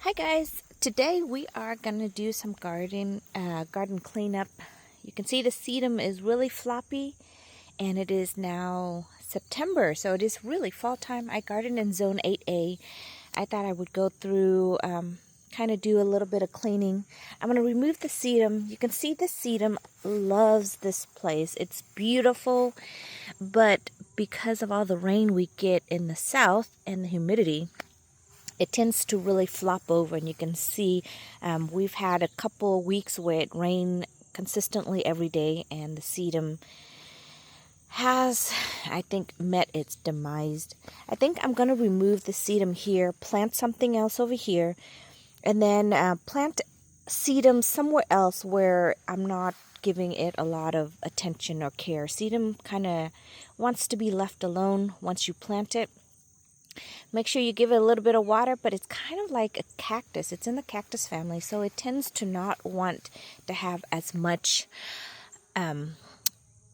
Hi guys, today we are going to do some garden cleanup. You can see the sedum is really floppy and it is now September, so it is really fall time. I garden in zone 8A. I thought I would go through, kind of do a little bit of cleaning. I'm going to remove the sedum. You can see the sedum loves this place. It's beautiful, but because of all the rain we get in the south and the humidity, it tends to really flop over, and you can see we've had a couple weeks where it rained consistently every day, and the sedum has, I think, met its demise. I think I'm going to remove the sedum here, plant something else over here, and then plant sedum somewhere else where I'm not giving it a lot of attention or care. Sedum kind of wants to be left alone once you plant it. Make sure you give it a little bit of water, but it's kind of like a cactus. It's in the cactus family, so it tends to not want to have as much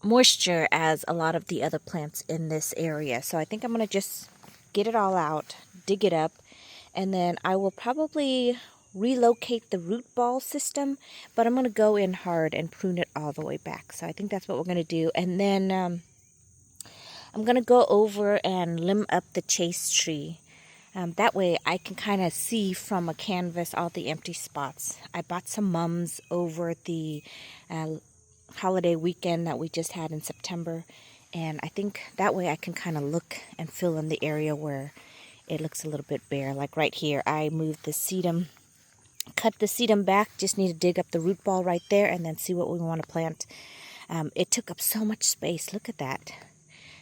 moisture as a lot of the other plants in this area. So I think I'm going to just get it all out, dig it up, and then I will probably relocate the root ball system, but I'm going to go in hard and prune it all the way back. So I think that's what we're going to do. And then I'm going to go over and limb up the chaste tree. That way I can kind of see from a canvas all the empty spots. I bought some mums over the holiday weekend that we just had in September. And I think that way I can kind of look and fill in the area where it looks a little bit bare. Like right here, I moved the sedum, cut the sedum back. Just need to dig up the root ball right there and then see what we want to plant. It took up so much space. Look at that.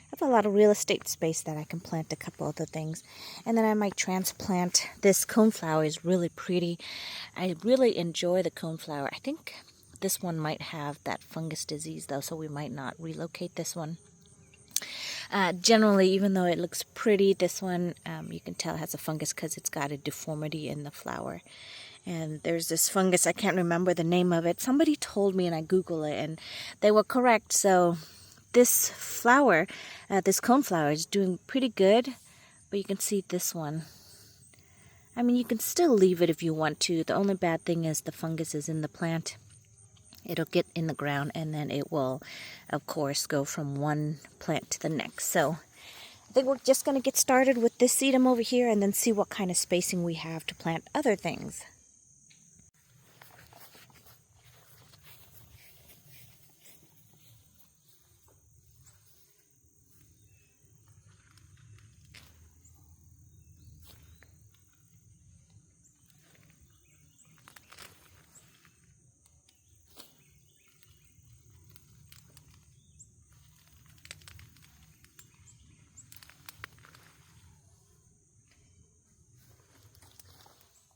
I have a lot of real estate space that I can plant a couple other things. And then I might transplant this coneflower. Is really pretty. I really enjoy the coneflower. I think this one might have that fungus disease though, so we might not relocate this one. Generally, even though it looks pretty, this one you can tell has a fungus because it's got a deformity in the flower. And there's this fungus, I can't remember the name of it. Somebody told me and I Googled it and they were correct. So this flower, this coneflower is doing pretty good, but you can see this one. I mean, you can still leave it if you want to. The only bad thing is the fungus is in the plant. It'll get in the ground and then it will, of course, go from one plant to the next. So I think we're just going to get started with this sedum over here and then see what kind of spacing we have to plant other things.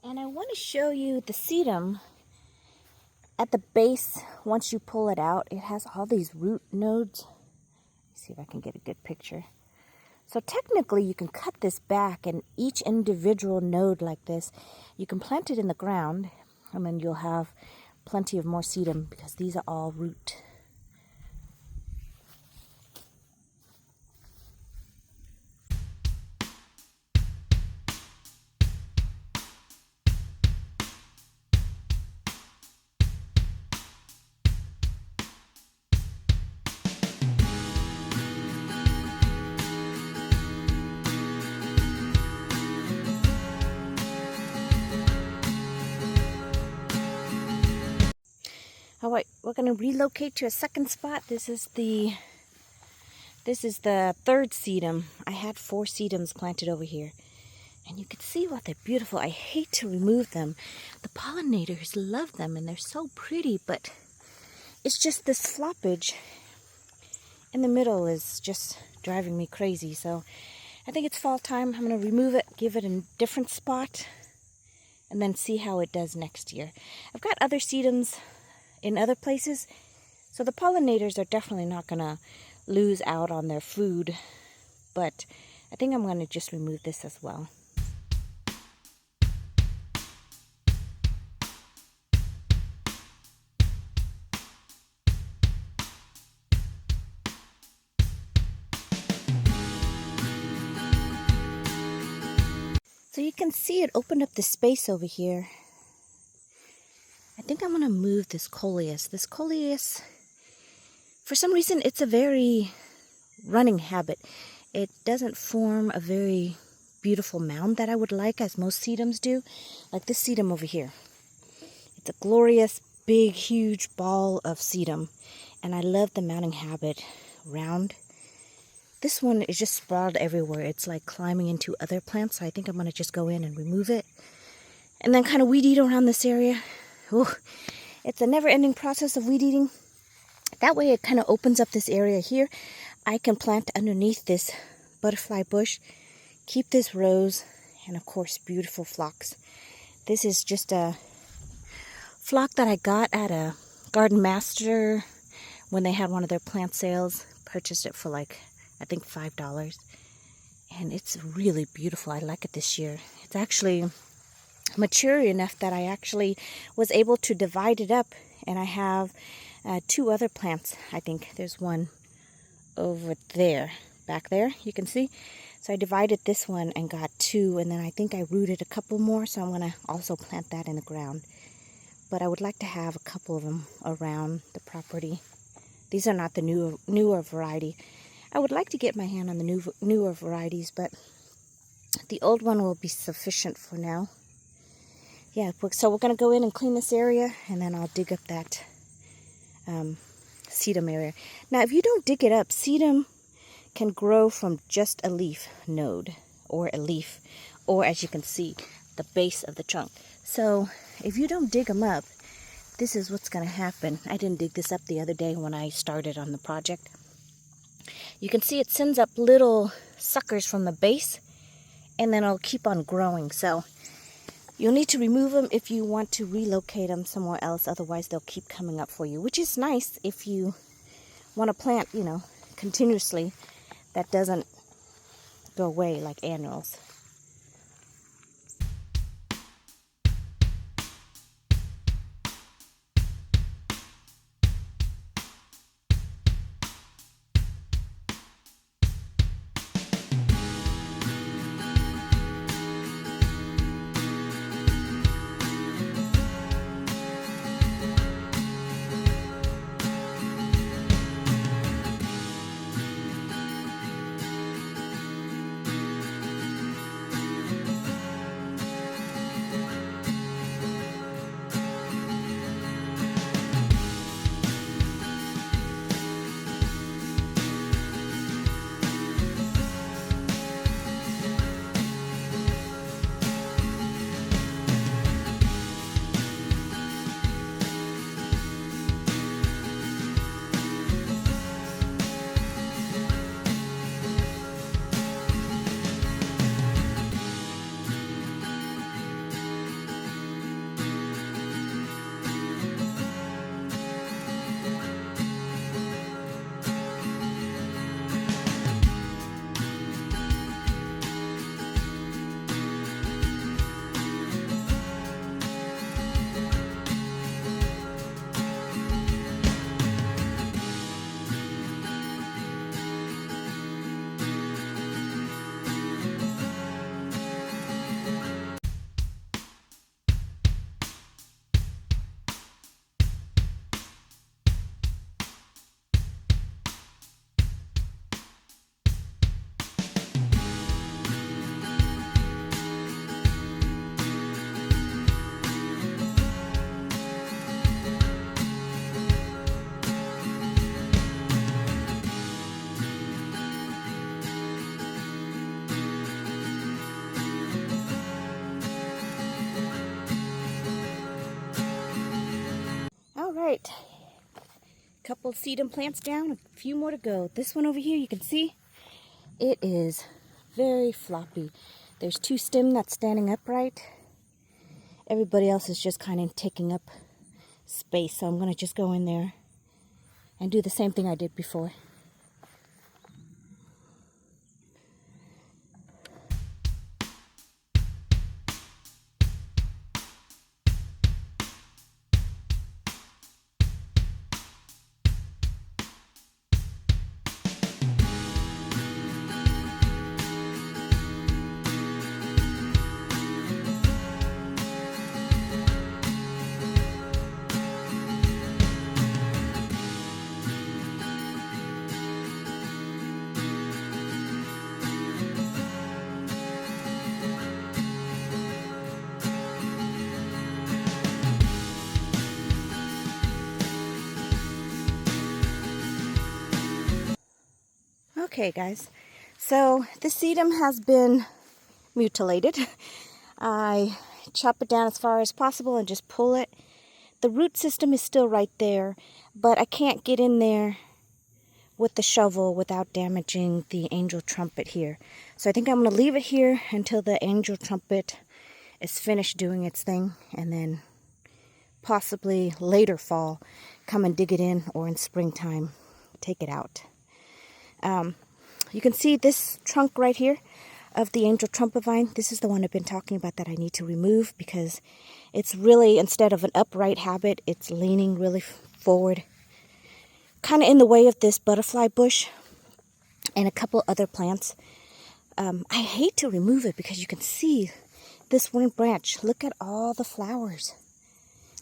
And I want to show you the sedum at the base. Once you pull it out, it has all these root nodes. Let's see if I can get a good picture. So technically you can cut this back, and each individual node like this, you can plant it in the ground, and then you'll have plenty of more sedum because these are all root. All right, we're going to relocate to a second spot. This is the third sedum. I had 4 sedums planted over here. And you can see what they're beautiful. I hate to remove them. The pollinators love them and they're so pretty, but it's just this floppage in the middle is just driving me crazy. So I think it's fall time. I'm going to remove it, give it a different spot, and then see how it does next year. I've got other sedums in other places, so the pollinators are definitely not going to lose out on their food, but I think I'm going to just remove this as well. So you can see it opened up the space over here. I think I'm going to move this coleus. This coleus, for some reason, it's a very running habit. It doesn't form a very beautiful mound that I would like, as most sedums do. Like this sedum over here. It's a glorious, big, huge ball of sedum. And I love the mounding habit round. This one is just sprawled everywhere. It's like climbing into other plants. So I think I'm going to just go in and remove it. And then kind of weed eat around this area. Ooh, it's a never-ending process of weed eating. That way it kind of opens up this area here. I can plant underneath this butterfly bush, keep this rose, and of course beautiful phlox. This is just a phlox that I got at a Garden Master when they had one of their plant sales. Purchased it for like, I think $5. And it's really beautiful. I like it this year. It's actually mature enough that I actually was able to divide it up, and I have 2 other plants. I think there's one over there, back there, you can see. So I divided this one and got 2, and then I think I rooted a couple more, so I'm going to also plant that in the ground. But I would like to have a couple of them around the property. These are not the newer variety. I would like to get my hand on the newer varieties, but the old one will be sufficient for now. Yeah, so we're going to go in and clean this area, and then I'll dig up that sedum area. Now, if you don't dig it up, sedum can grow from just a leaf node, or a leaf, or as you can see, the base of the trunk. So if you don't dig them up, this is what's going to happen. I didn't dig this up the other day when I started on the project. You can see it sends up little suckers from the base, and then it'll keep on growing. So you'll need to remove them if you want to relocate them somewhere else. Otherwise, they'll keep coming up for you, which is nice if you want to plant, continuously. That doesn't go away like annuals. Right, couple sedum plants down, a few more to go. This one over here, you can see it is very floppy. There's 2 stems that's standing upright. Everybody else is just kind of taking up space, so I'm going to just go in there and do the same thing I did before. Okay, guys. So this sedum has been mutilated. I chop it down as far as possible and just pull it. The root system is still right there, but I can't get in there with the shovel without damaging the angel trumpet here. So I think I'm going to leave it here until the angel trumpet is finished doing its thing, and then possibly later fall come and dig it in, or in springtime take it out. You can see this trunk right here of the angel trumpet vine. This is the one I've been talking about that I need to remove, because it's really, instead of an upright habit, it's leaning really forward, kind of in the way of this butterfly bush and a couple other plants. I hate to remove it because you can see this one branch. Look at all the flowers.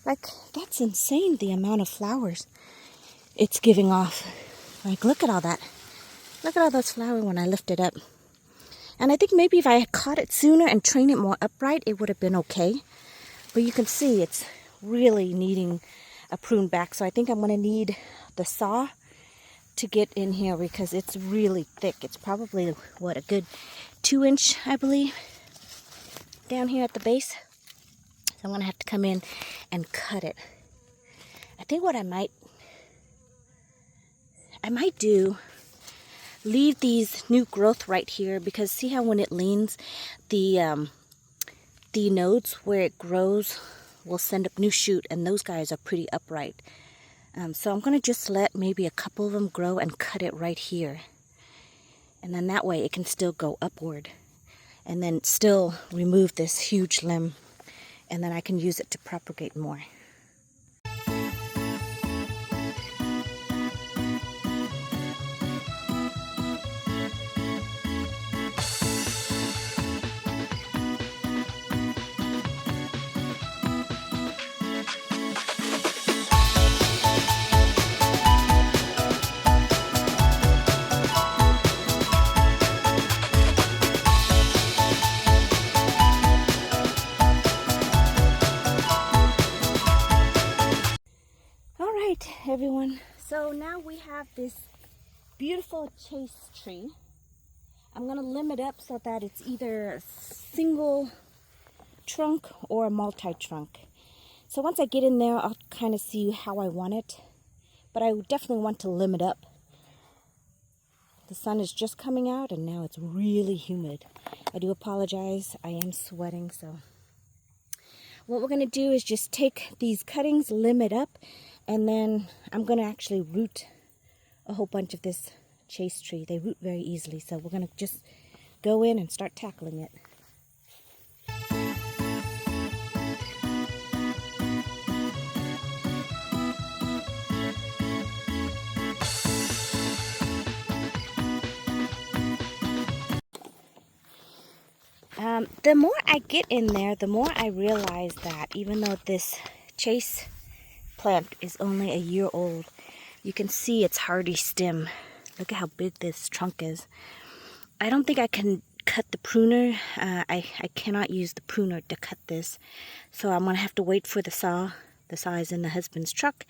Like, that's insane, the amount of flowers it's giving off. Like, look at all that. Look at all those flowers when I lift it up. And I think maybe if I had caught it sooner and trained it more upright, it would have been okay. But you can see it's really needing a prune back. So I think I'm going to need the saw to get in here, because it's really thick. It's probably, what, a good 2-inch, I believe, down here at the base. So I'm going to have to come in and cut it. I think what I might do, leave these new growth right here, because see how when it leans, the nodes where it grows will send up new shoot, and those guys are pretty upright. So I'm going to just let maybe a couple of them grow and cut it right here. And then that way it can still go upward, and then still remove this huge limb, and then I can use it to propagate more. Everyone, so now we have this beautiful chaste tree. I'm going to limb it up so that it's either a single trunk or a multi-trunk. So once I get in there, I'll kind of see how I want it, but I definitely want to limb it up. The sun is just coming out and now it's really humid. I do apologize, I am sweating. So what we're going to do is just take these cuttings, limb it up, and then I'm going to actually root a whole bunch of this chaste tree. They root very easily, so we're going to just go in and start tackling it. The more I get in there, the more I realize that even though this chaste plant is only a year old, you can see its hardy stem. Look at how big this trunk is. I don't think I can cut the pruner. I cannot use the pruner to cut this, so I'm gonna have to wait for the saw. The saw is in the husband's truck.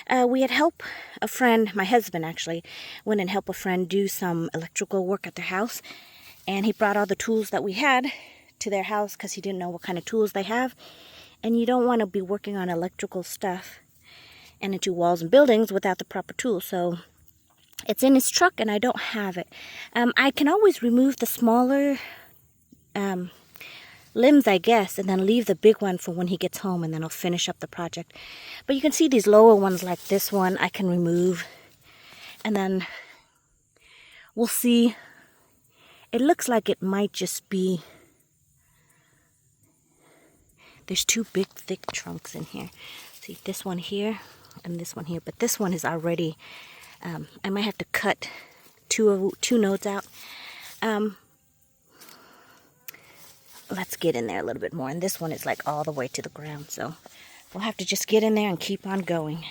We had helped a friend, my husband actually went and helped a friend do some electrical work at their house, and he brought all the tools that we had to their house because he didn't know what kind of tools they have. And you don't want to be working on electrical stuff and into walls and buildings without the proper tools. So it's in his truck and I don't have it. I can always remove the smaller limbs, I guess, and then leave the big one for when he gets home, and then I'll finish up the project. But you can see these lower ones, like this one, I can remove. And then we'll see. It looks like it might just be, there's two big thick trunks in here. See, this one here and this one here, but this one is already, I might have to cut two nodes out. Let's get in there a little bit more, and this one is like all the way to the ground, so we'll have to just get in there and keep on going.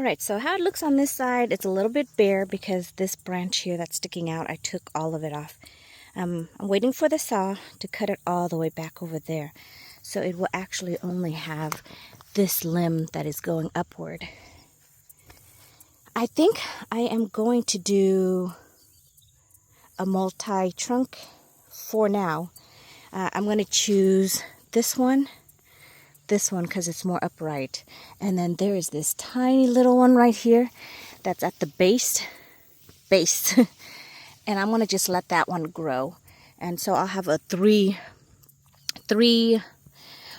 Alright, so how it looks on this side, it's a little bit bare because this branch here that's sticking out, I took all of it off. I'm waiting for the saw to cut it all the way back over there. So it will actually only have this limb that is going upward. I think I am going to do a multi-trunk for now. I'm going to choose this one because it's more upright. And then there is this tiny little one right here that's at the base. And I'm going to just let that one grow. And so I'll have a three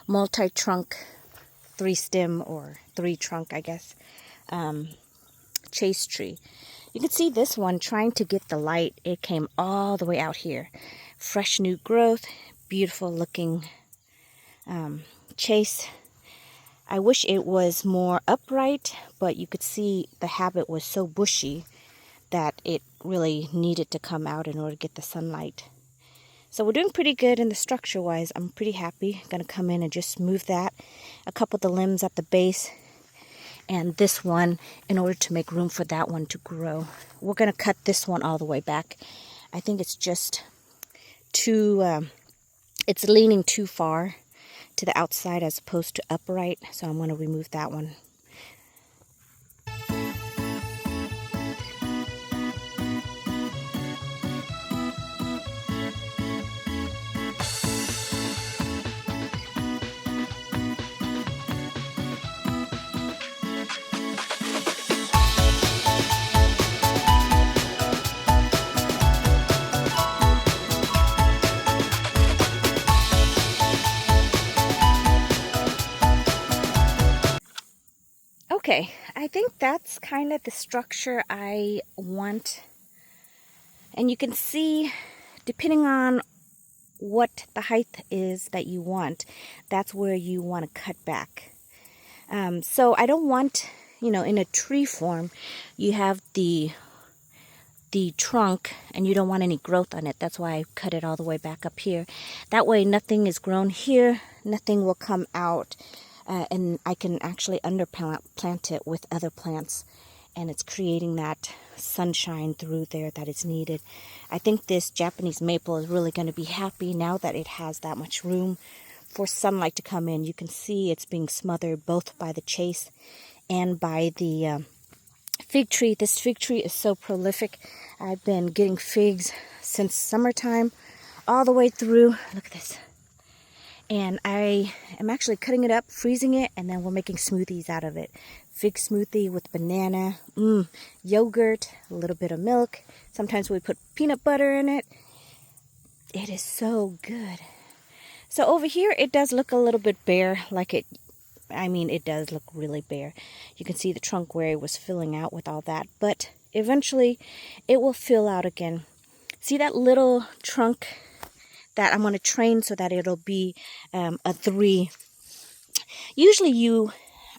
multi-trunk, 3 stem or 3 trunk, I guess, chaste tree. You can see this one trying to get the light. It came all the way out here. Fresh new growth, beautiful looking chaste. I wish it was more upright, but you could see the habit was so bushy that it really needed to come out in order to get the sunlight. So we're doing pretty good in the structure wise. I'm pretty happy. Going to come in and just move that, a couple of the limbs at the base, and this one in order to make room for that one to grow. We're going to cut this one all the way back. I think it's just too, it's leaning too far to the outside as opposed to upright. So I'm going to remove that one. Okay, I think that's kind of the structure I want. And you can see, depending on what the height is that you want, that's where you want to cut back. So I don't want, in a tree form, you have the trunk and you don't want any growth on it. That's why I cut it all the way back up here. That way nothing is grown here, nothing will come out. And I can actually underplant it with other plants, and it's creating that sunshine through there that is needed. I think this Japanese maple is really going to be happy now that it has that much room for sunlight to come in. You can see it's being smothered both by the chaste and by the fig tree. This fig tree is so prolific. I've been getting figs since summertime all the way through. Look at this. And I am actually cutting it up, freezing it, and then we're making smoothies out of it. Fig smoothie with banana, yogurt, a little bit of milk. Sometimes we put peanut butter in it. It is so good. So over here, it does look a little bit bare, it does look really bare. You can see the trunk where it was filling out with all that, but eventually it will fill out again. See that little trunk that I'm going to train so that it'll be a 3. Usually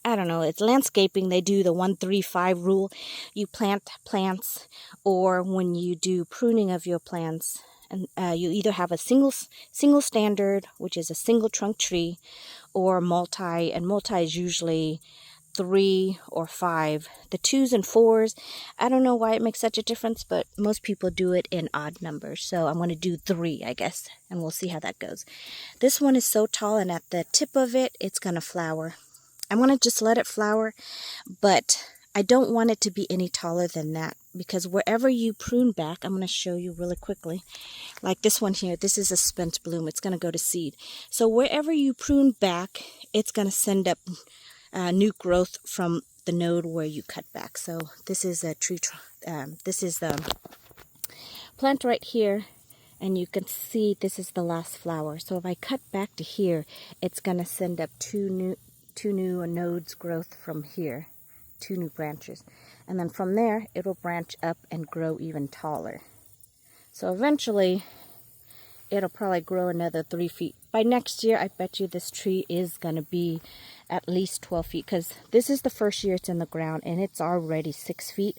it's landscaping, they do the 1-3-5 rule. You plant plants, or when you do pruning of your plants, and you either have a single standard, which is a single trunk tree, or multi, and multi is usually 3 or 5. The 2s and 4s, I don't know why it makes such a difference, but most people do it in odd numbers. So I'm going to do 3, I guess, and we'll see how that goes. This one is so tall, and at the tip of it, it's going to flower. I'm going to just let it flower, but I don't want it to be any taller than that, because wherever you prune back, I'm going to show you really quickly. Like this one here, this is a spent bloom. It's going to go to seed. So wherever you prune back, it's going to send up new growth from the node where you cut back. So this is a tree, this is the plant right here, and you can see this is the last flower. So if I cut back to here, it's going to send up two new nodes growth from here, 2 new branches, and then from there it will branch up and grow even taller. So eventually it'll probably grow another 3 feet. By next year, I bet you this tree is going to be at least 12 feet, because this is the first year it's in the ground, and it's already 6 feet,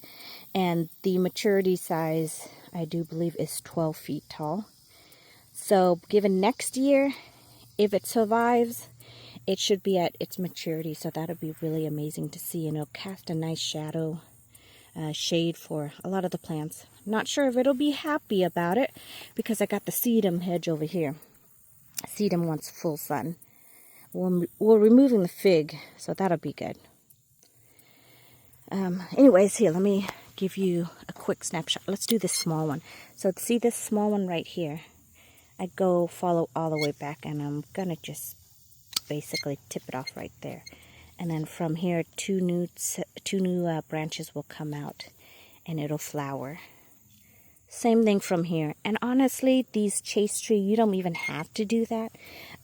and the maturity size, I do believe, is 12 feet tall. So given next year, if it survives it should be at its maturity, so that'll be really amazing to see, and it'll cast a nice shadow, shade for a lot of the plants. Not sure if it'll be happy about it because I got the sedum hedge over here. Sedum wants full sun. We're removing the fig, so that'll be good. Anyways, here, let me give you a quick snapshot. Let's do this small one. So see this small one right here? I follow all the way back, and I'm gonna just basically tip it off right there. And then from here, two new branches will come out, and it'll flower. Same thing from here. And honestly, these chaste tree, you don't even have to do that.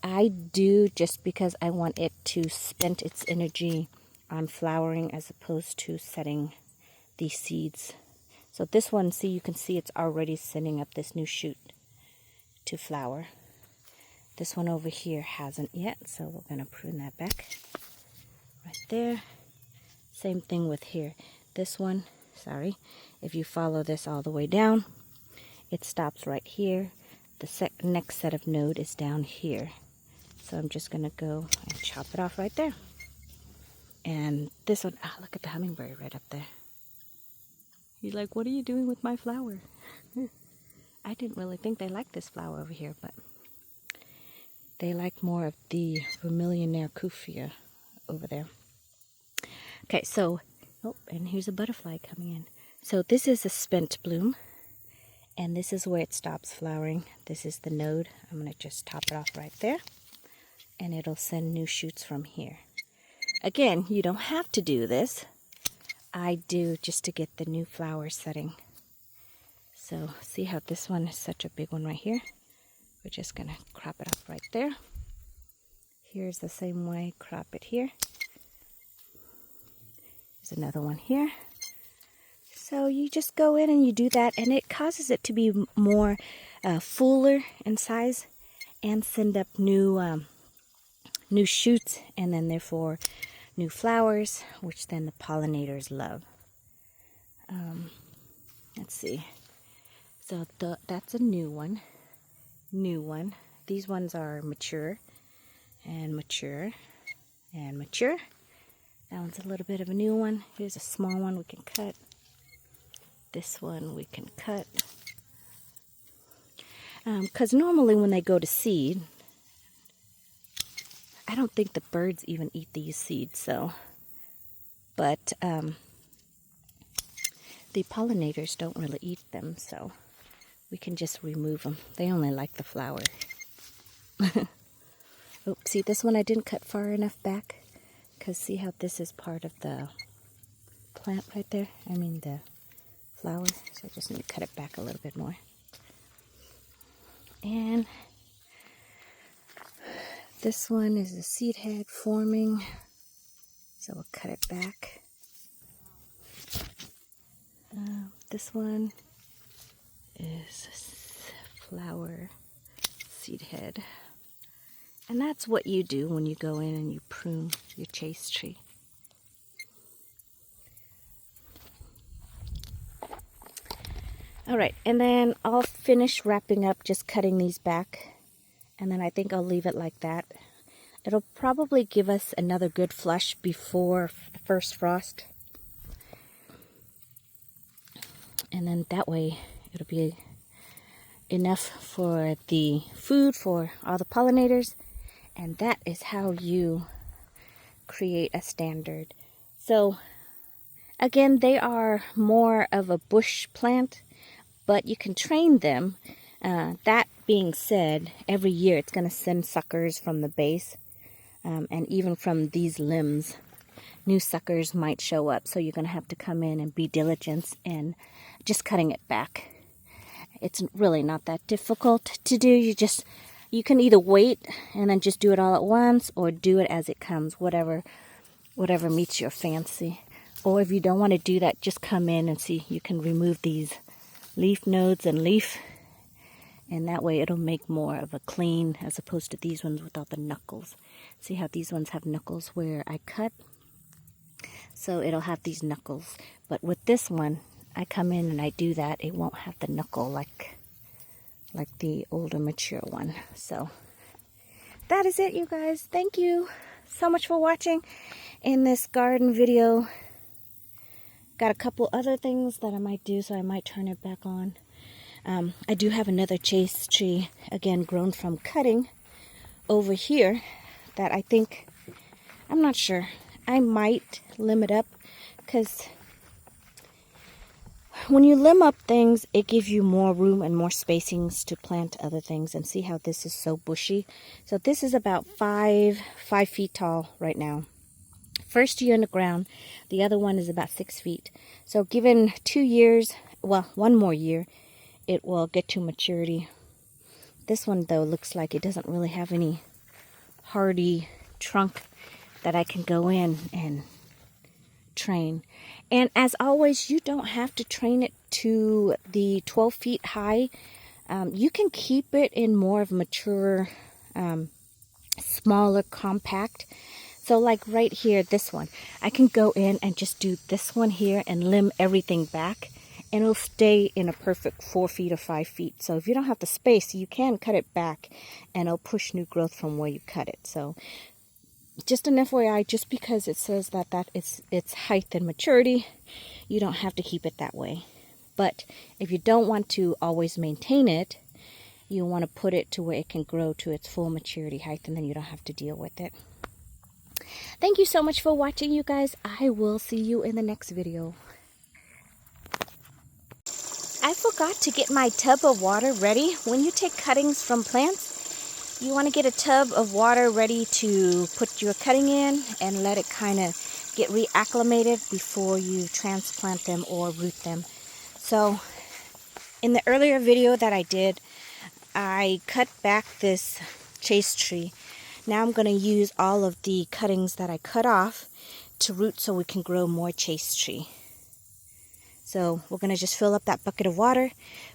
I do just because I want it to spend its energy on flowering as opposed to setting these seeds. So this one, see, you can see it's already sending up this new shoot to flower. This one over here hasn't yet, so we're going to prune that back right there. Same thing with here. This one, sorry, if you follow this all the way down, it stops right here. The next set of node is down here. So I'm just going to go and chop it off right there. And this one, look at the hummingbird right up there. He's like, what are you doing with my flower? I didn't really think they liked this flower over here, but they like more of the Vermillionaire Kufia over there. Okay, so, and here's a butterfly coming in. So this is a spent bloom, and this is where it stops flowering. This is the node. I'm going to just top it off right there, and it'll send new shoots from here. Again, you don't have to do this. I do just to get the new flowers setting. So see how this one is such a big one right here? We're just going to crop it off right there. Here's the same way, crop it here. There's another one here. So you just go in and you do that, and it causes it to be more fuller in size and send up new shoots, and then therefore new flowers, which then the pollinators love. Let's see. So that's a new one. These ones are mature and mature and mature. That one's a little bit of a new one. Here's a small one we can cut. This one we can cut. Because normally when they go to seed, I don't think the birds even eat these seeds, but the pollinators don't really eat them, so we can just remove them. They only like the flower. Oh, see, this one I didn't cut far enough back, because see how this is part of the plant right there? I mean the flower, so I just need to cut it back a little bit more. And this one is a seed head forming, so we'll cut it back. This one is a flower seed head. And that's what you do when you go in and you prune your chaste tree. Alright, and then I'll finish wrapping up, just cutting these back. And then I think I'll leave it like that. It'll probably give us another good flush before the first frost. And then that way it'll be enough for the food for all the pollinators. And that is how you create a standard. So again, they are more of a bush plant, but you can train them. That being said, every year it's going to send suckers from the base, and even from these limbs, new suckers might show up. So you're going to have to come in and be diligent in just cutting it back. It's really not that difficult to do. You can either wait and then just do it all at once, or do it as it comes, whatever meets your fancy. Or if you don't want to do that, just come in and see. You can remove these leaf nodes and leaf, and that way it'll make more of a clean, as opposed to these ones without the knuckles. See how these ones have knuckles where I cut? So it'll have these knuckles. But with this one, I come in and I do that, it won't have the knuckle like the older mature one. So that is it, you guys. Thank you. so much for watching in this garden video. Got a couple other things that I might do, so I might turn it back on. I do have another chaste tree, again, grown from cutting over here that I think, I'm not sure, I might limb it up, because when you limb up things, it gives you more room and more spacings to plant other things. And see how this is so bushy? So this is about 5 feet tall right now. First year in the ground, the other one is about 6 feet. So given 2 years, well, 1 more year, it will get to maturity. This one, though, looks like it doesn't really have any hardy trunk that I can go in and train. And as always, you don't have to train it to the 12 feet high. You can keep it in more of mature, smaller, compact. So like right here, this one, I can go in and just do this one here and limb everything back, and it'll stay in a perfect 4 feet or 5 feet. So if you don't have the space, you can cut it back and it'll push new growth from where you cut it. So just an FYI, just because it says that it's height and maturity, you don't have to keep it that way. But if you don't want to always maintain it, you want to put it to where it can grow to its full maturity height, and then you don't have to deal with it. Thank you so much for watching, you guys. I will see you in the next video. I forgot to get my tub of water ready. When you take cuttings from plants, you want to get a tub of water ready to put your cutting in and let it kind of get reacclimated before you transplant them or root them. So in the earlier video that I did, I cut back this chaste tree. Now I'm going to use all of the cuttings that I cut off to root so we can grow more chaste tree. So we're going to just fill up that bucket of water,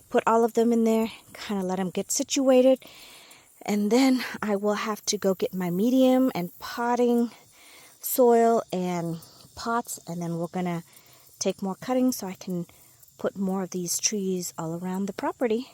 put all of them in there, kind of let them get situated. And then I will have to go get my medium and potting soil and pots. And then we're going to take more cuttings so I can put more of these trees all around the property.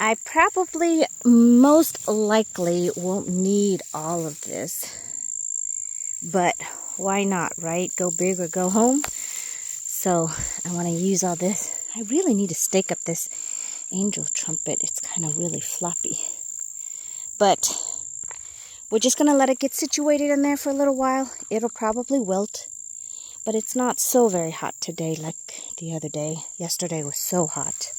I probably, most likely, won't need all of this, but why not, right? Go big or go home. So I want to use all this. I really need to stake up this angel trumpet. It's kind of really floppy, but we're just going to let it get situated in there for a little while. It'll probably wilt, but it's not so very hot today like the other day. Yesterday was so hot.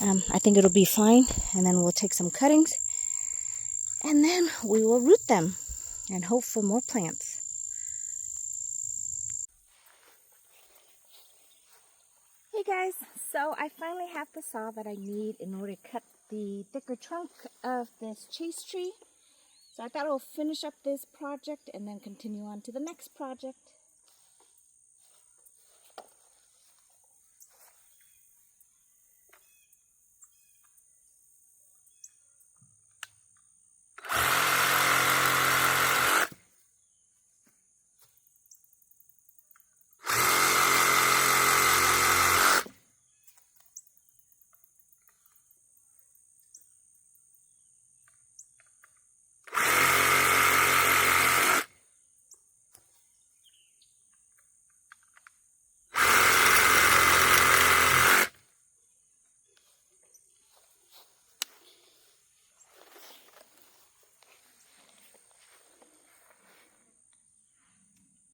I think it'll be fine, and then we'll take some cuttings, and then we will root them and hope for more plants. Hey guys, so I finally have the saw that I need in order to cut the thicker trunk of this chaste tree. So I thought I'll finish up this project and then continue on to the next project.